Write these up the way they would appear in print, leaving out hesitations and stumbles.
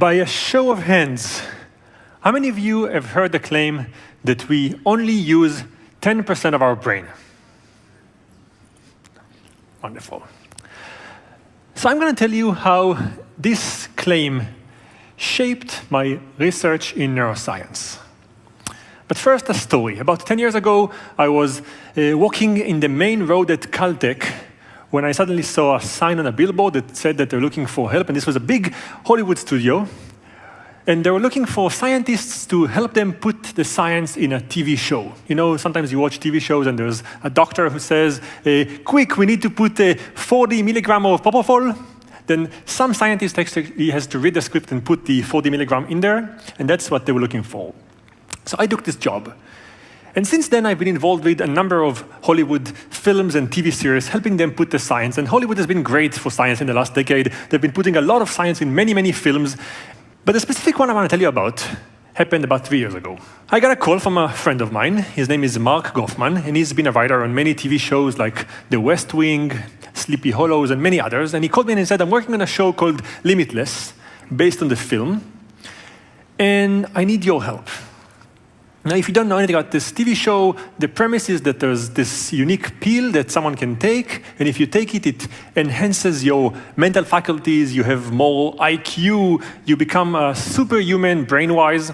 By a show of hands, how many of you have heard the claim that we only use 10% of our brain? Wonderful. So I'm going to tell you how this claim shaped my research in neuroscience. But first, a story. About 10 years ago, I was walking in the main road at Caltech when I suddenly saw a sign on a billboard that said that they're looking for help. And this was a big Hollywood studio. And they were looking for scientists to help them put the science in a TV show. You know, sometimes you watch TV shows and there's a doctor who says, quick, we need to put 40 milligram of propofol. Then some scientist actually has to read the script and put the 40 milligram in there. And that's what they were looking for. So I took this job. And since then, I've been involved with a number of Hollywood films and TV series, helping them put the science. And Hollywood has been great for science in the last decade. They've been putting a lot of science in many, many films. But the specific one I want to tell you about happened about 3 years ago. I got a call from a friend of mine. His name is Mark Goffman, and he's been a writer on many TV shows like The West Wing, Sleepy Hollows, and many others. And he called me and he said, I'm working on a show called Limitless, based on the film, and I need your help. Now, if you don't know anything about this TV show, the premise is that there's this unique pill that someone can take, and if you take it, it enhances your mental faculties, you have more IQ, you become a superhuman brain-wise.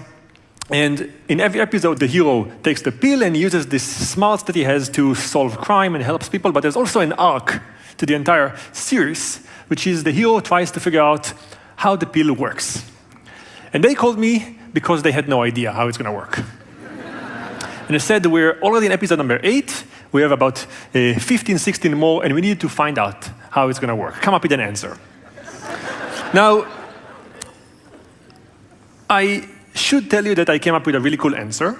And in every episode, the hero takes the pill and uses this smarts that he has to solve crime and helps people, but there's also an arc to the entire series, which is the hero tries to figure out how the pill works. And they called me because they had no idea how it's going to work. And they said, we're already in episode number 8. We have about 15, 16 more, and we need to find out how it's going to work. Come up with an answer. Now, I should tell you that I came up with a really cool answer,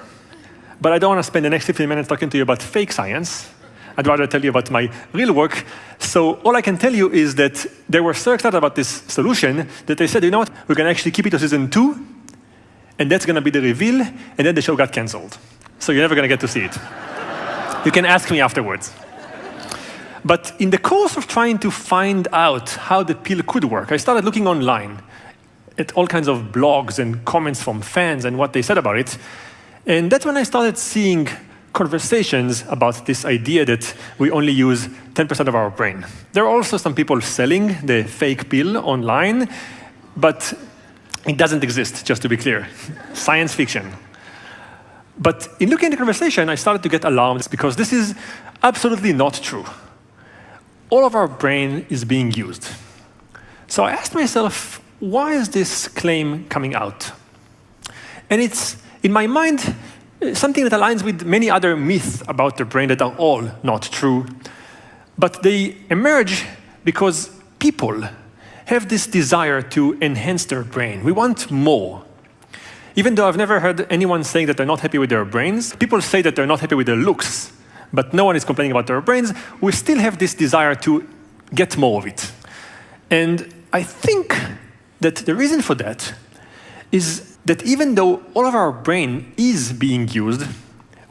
but I don't want to spend the next 15 minutes talking to you about fake science. I'd rather tell you about my real work. So all I can tell you is that they were so excited about this solution that they said, you know what, we're going to actually keep it to season 2, and that's going to be the reveal, and then the show got canceled. So you're never going to get to see it. You can ask me afterwards. But in the course of trying to find out how the pill could work, I started looking online at all kinds of blogs and comments from fans and what they said about it. And that's when I started seeing conversations about this idea that we only use 10% of our brain. There are also some people selling the fake pill online, but it doesn't exist, just to be clear. Science fiction. But in looking at the conversation, I started to get alarmed because this is absolutely not true. All of our brain is being used. So I asked myself, why is this claim coming out? And it's, in my mind, something that aligns with many other myths about the brain that are all not true. But they emerge because people have this desire to enhance their brain. We want more. Even though I've never heard anyone saying that they're not happy with their brains, people say that they're not happy with their looks, but no one is complaining about their brains. We still have this desire to get more of it. And I think that the reason for that is that even though all of our brain is being used,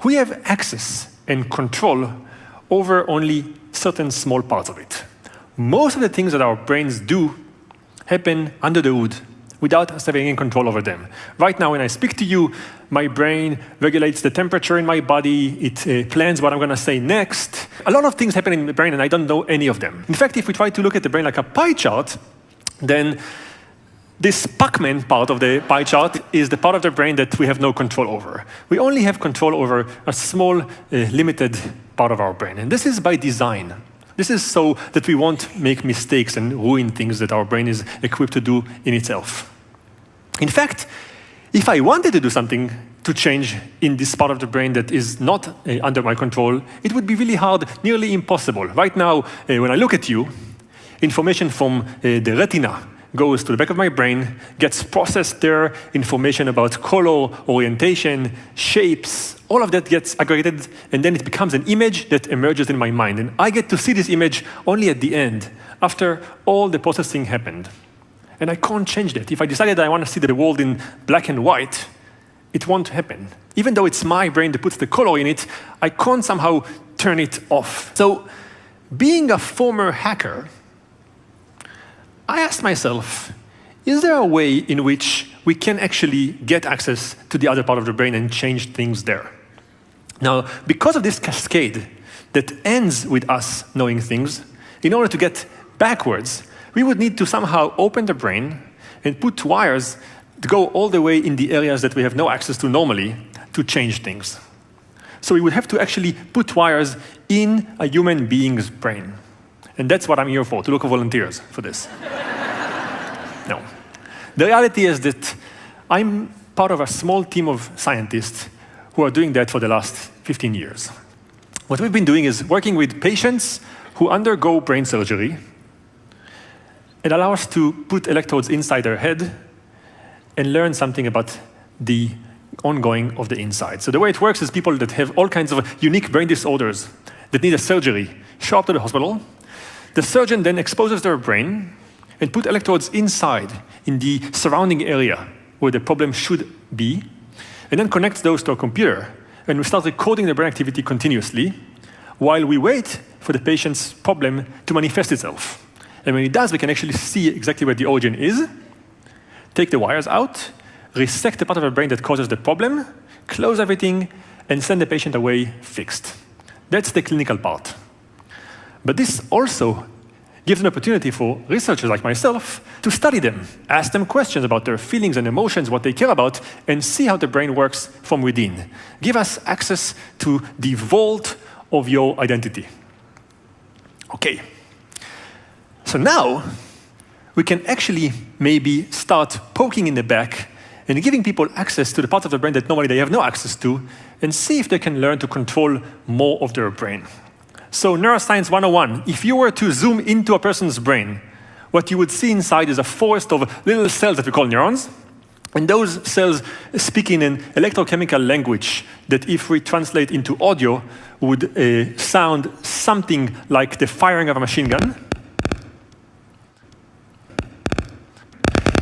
we have access and control over only certain small parts of it. Most of the things that our brains do happen under the hood, without us having any control over them. Right now, when I speak to you, my brain regulates the temperature in my body. It plans what I'm going to say next. A lot of things happen in the brain, and I don't know any of them. In fact, if we try to look at the brain like a pie chart, then this Pac-Man part of the pie chart is the part of the brain that we have no control over. We only have control over a small, limited part of our brain. And this is by design. This is so that we won't make mistakes and ruin things that our brain is equipped to do in itself. In fact, if I wanted to do something to change in this part of the brain that is not under my control, it would be really hard, nearly impossible. Right now, when I look at you, information from the retina goes to the back of my brain, gets processed there, information about color, orientation, shapes, all of that gets aggregated, and then it becomes an image that emerges in my mind. And I get to see this image only at the end, after all the processing happened. And I can't change that. If I decided I want to see the world in black and white, it won't happen. Even though it's my brain that puts the color in it, I can't somehow turn it off. So, being a former hacker, I asked myself, is there a way in which we can actually get access to the other part of the brain and change things there? Now, because of this cascade that ends with us knowing things, in order to get backwards, we would need to somehow open the brain and put wires to go all the way in the areas that we have no access to normally to change things. So we would have to actually put wires in a human being's brain. And that's what I'm here for, to look for volunteers for this. No. The reality is that I'm part of a small team of scientists who are doing that for the last 15 years. What we've been doing is working with patients who undergo brain surgery and allow us to put electrodes inside their head and learn something about the ongoing of the inside. So the way it works is people that have all kinds of unique brain disorders that need a surgery show up to the hospital. The surgeon then exposes their brain and put electrodes inside in the surrounding area where the problem should be, and then connects those to a computer. And we start recording the brain activity continuously while we wait for the patient's problem to manifest itself. And when it does, we can actually see exactly where the origin is, take the wires out, resect the part of the brain that causes the problem, close everything, and send the patient away fixed. That's the clinical part. But this also gives an opportunity for researchers like myself to study them, ask them questions about their feelings and emotions, what they care about, and see how the brain works from within. Give us access to the vault of your identity. Okay. So now, we can actually maybe start poking in the back and giving people access to the parts of the brain that normally they have no access to, and see if they can learn to control more of their brain. So Neuroscience 101, if you were to zoom into a person's brain, what you would see inside is a forest of little cells that we call neurons. And those cells speak in an electrochemical language that if we translate into audio would sound something like the firing of a machine gun.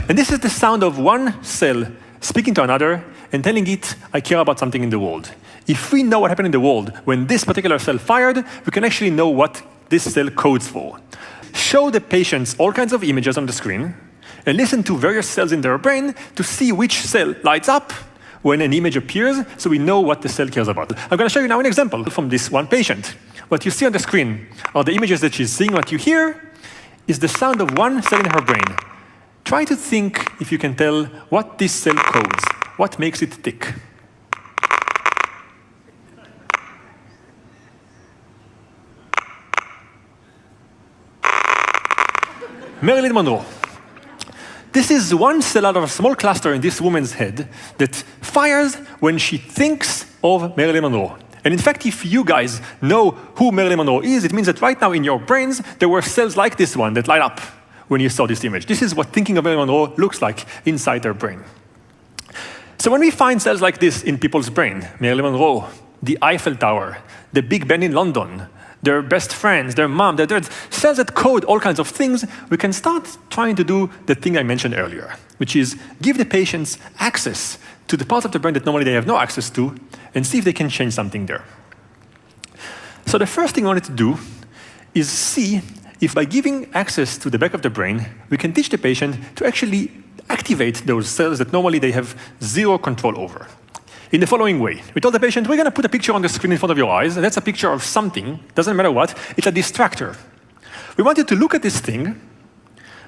And this is the sound of one cell speaking to another and telling it, I care about something in the world. If we know what happened in the world when this particular cell fired, we can actually know what this cell codes for. Show the patients all kinds of images on the screen and listen to various cells in their brain to see which cell lights up when an image appears, so we know what the cell cares about. I'm going to show you now an example from this one patient. What you see on the screen are the images that she's seeing. What you hear is the sound of one cell in her brain. Try to think if you can tell what this cell codes, what makes it tick. Marilyn Monroe. This is one cell out of a small cluster in this woman's head that fires when she thinks of Marilyn Monroe. And in fact, if you guys know who Marilyn Monroe is, it means that right now in your brains, there were cells like this one that light up when you saw this image. This is what thinking of Marilyn Monroe looks like inside their brain. So when we find cells like this in people's brain, Marilyn Monroe, the Eiffel Tower, the Big Ben in London, their best friends, their mom, their cells that code all kinds of things, we can start trying to do the thing I mentioned earlier, which is give the patients access to the parts of the brain that normally they have no access to, and see if they can change something there. So the first thing I wanted to do is see if by giving access to the back of the brain, we can teach the patient to actually activate those cells that normally they have zero control over. In the following way, we told the patient, we're going to put a picture on the screen in front of your eyes, and that's a picture of something, doesn't matter what, it's a distractor. We want you to look at this thing,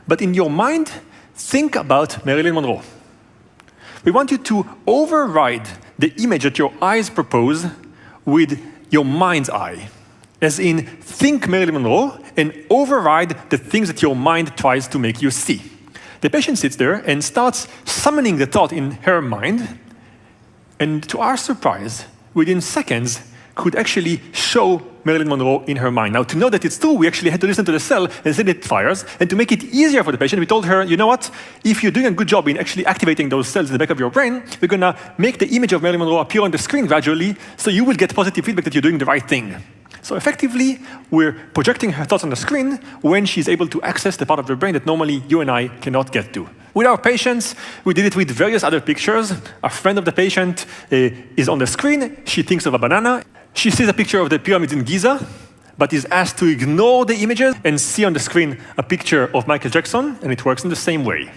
but in your mind, think about Marilyn Monroe. We want you to override the image that your eyes propose with your mind's eye. As in, think Marilyn Monroe and override the things that your mind tries to make you see. The patient sits there and starts summoning the thought in her mind, and to our surprise, within seconds, could actually show Marilyn Monroe in her mind. Now, to know that it's true, we actually had to listen to the cell and see it fires. And to make it easier for the patient, we told her, you know what? If you're doing a good job in actually activating those cells in the back of your brain, we're going to make the image of Marilyn Monroe appear on the screen gradually, so you will get positive feedback that you're doing the right thing. So effectively, we're projecting her thoughts on the screen when she's able to access the part of the brain that normally you and I cannot get to. With our patients, we did it with various other pictures. A friend of the patient is on the screen. She thinks of a banana. She sees a picture of the pyramids in Giza, but is asked to ignore the images and see on the screen a picture of Michael Jackson, and it works in the same way.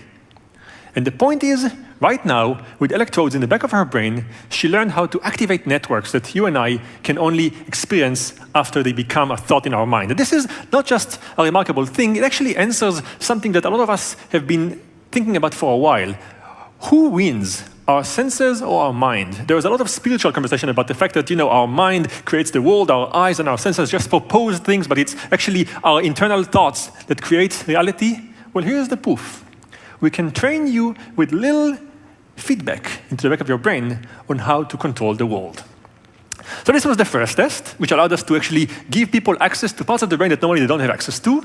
And the point is, right now, with electrodes in the back of her brain, she learned how to activate networks that you and I can only experience after they become a thought in our mind. And this is not just a remarkable thing, it actually answers something that a lot of us have been thinking about for a while. Who wins, our senses or our mind? There is a lot of spiritual conversation about the fact that, our mind creates the world, our eyes and our senses just propose things, but it's actually our internal thoughts that create reality. Well, here's the proof. We can train you with little feedback into the back of your brain on how to control the world. So this was the first test, which allowed us to actually give people access to parts of the brain that normally they don't have access to.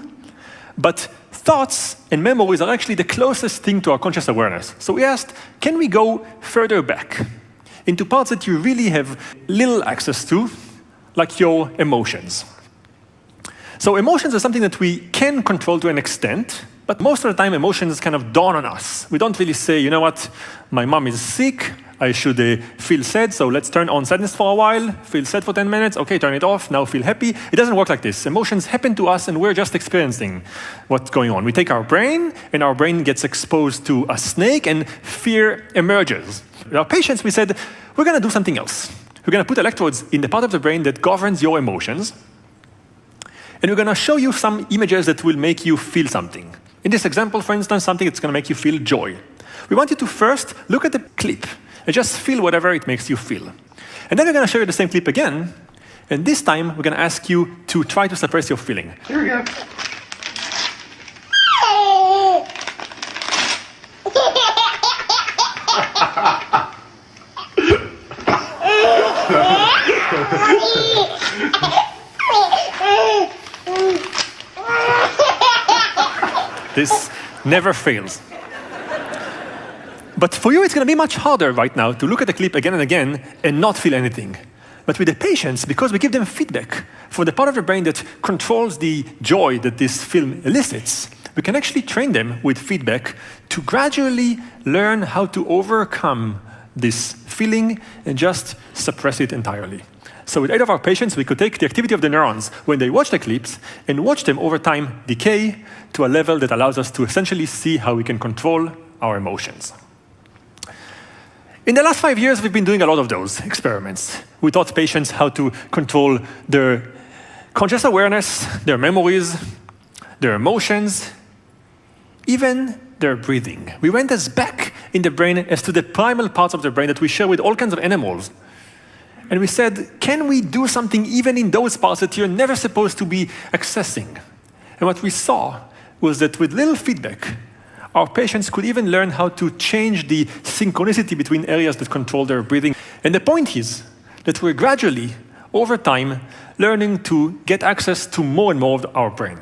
But thoughts and memories are actually the closest thing to our conscious awareness. So we asked, can we go further back into parts that you really have little access to, like your emotions? So emotions are something that we can control to an extent, but most of the time emotions kind of dawn on us. We don't really say, you know what, my mom is sick, I should feel sad, so let's turn on sadness for a while, feel sad for 10 minutes, okay, turn it off, now feel happy. It doesn't work like this. Emotions happen to us and we're just experiencing what's going on. We take our brain and our brain gets exposed to a snake and fear emerges. With our patients, we said, we're gonna do something else. We're gonna put electrodes in the part of the brain that governs your emotions, and we're gonna show you some images that will make you feel something. In this example, for instance, something that's going to make you feel joy. We want you to first look at the clip and just feel whatever it makes you feel. And then we're going to show you the same clip again, and this time we're going to ask you to try to suppress your feeling. Here we go. This never fails. But for you, it's going to be much harder right now to look at the clip again and again and not feel anything. But with the patients, because we give them feedback for the part of the brain that controls the joy that this film elicits, we can actually train them with feedback to gradually learn how to overcome this feeling and just suppress it entirely. So with 8 of our patients, we could take the activity of the neurons when they watch the clips and watch them over time decay to a level that allows us to essentially see how we can control our emotions. In the last 5 years, we've been doing a lot of those experiments. We taught patients how to control their conscious awareness, their memories, their emotions, even their breathing. We went as back in the brain as to the primal parts of the brain that we share with all kinds of animals. And we said, can we do something even in those parts that you're never supposed to be accessing? And what we saw was that with little feedback, our patients could even learn how to change the synchronicity between areas that control their breathing. And the point is that we're gradually, over time, learning to get access to more and more of our brain.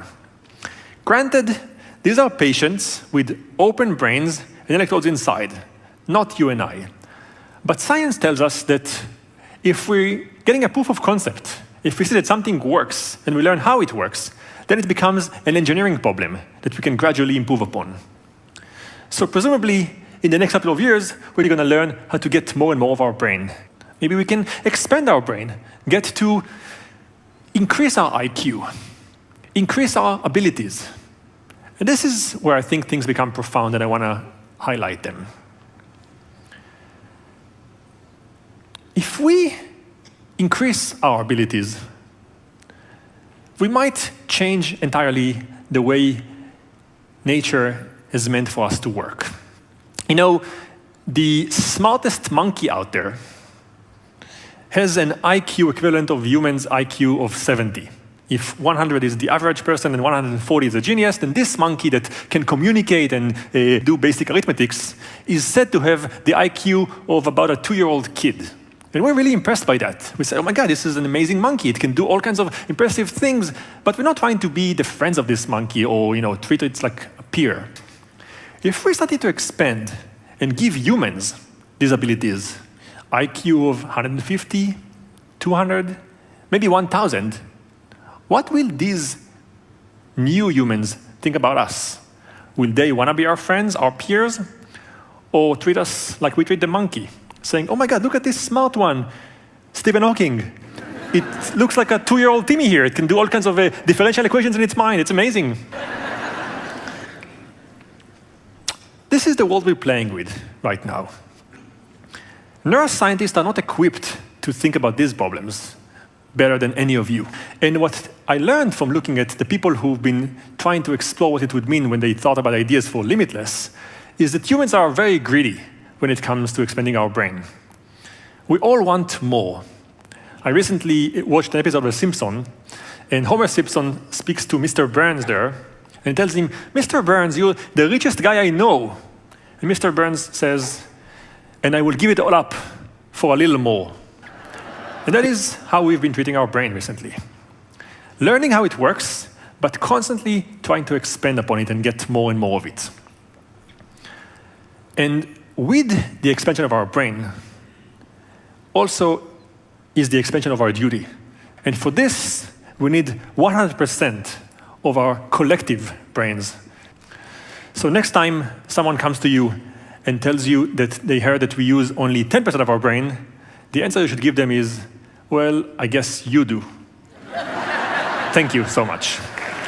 Granted, these are patients with open brains and electrodes inside, not you and I. But science tells us that if we're getting a proof of concept, if we see that something works and we learn how it works, then it becomes an engineering problem that we can gradually improve upon. So presumably, in the next couple of years, we're going to learn how to get more and more of our brain. Maybe we can expand our brain, get to increase our IQ, increase our abilities. And this is where I think things become profound, and I want to highlight them. If we increase our abilities, we might change entirely the way nature is meant for us to work. You know, the smartest monkey out there has an IQ equivalent of humans' IQ of 70. If 100 is the average person and 140 is a genius, then this monkey that can communicate and do basic arithmetics is said to have the IQ of about a 2-year-old kid. And we're really impressed by that. We say, oh my God, this is an amazing monkey. It can do all kinds of impressive things, but we're not trying to be the friends of this monkey or treat it like a peer. If we started to expand and give humans these abilities, IQ of 150, 200, maybe 1,000, what will these new humans think about us? Will they want to be our friends, our peers, or treat us like we treat the monkey? Saying, oh my God, look at this smart one, Stephen Hawking. It looks like a 2-year-old Timmy here. It can do all kinds of differential equations in its mind. It's amazing. This this is the world we're playing with right now. Neuroscientists are not equipped to think about these problems better than any of you. And what I learned from looking at the people who've been trying to explore what it would mean when they thought about ideas for limitless is that humans are very greedy when it comes to expanding our brain. We all want more. I recently watched an episode of The Simpsons, and Homer Simpson speaks to Mr. Burns there, and tells him, "Mr. Burns, you're the richest guy I know." And Mr. Burns says, "And I will give it all up for a little more." And that is how we've been treating our brain recently. Learning how it works, but constantly trying to expand upon it and get more and more of it. And with the expansion of our brain, also is the expansion of our duty. And for this, we need 100% of our collective brains. So next time someone comes to you and tells you that they heard that we use only 10% of our brain, the answer you should give them is, well, I guess you do. Thank you so much.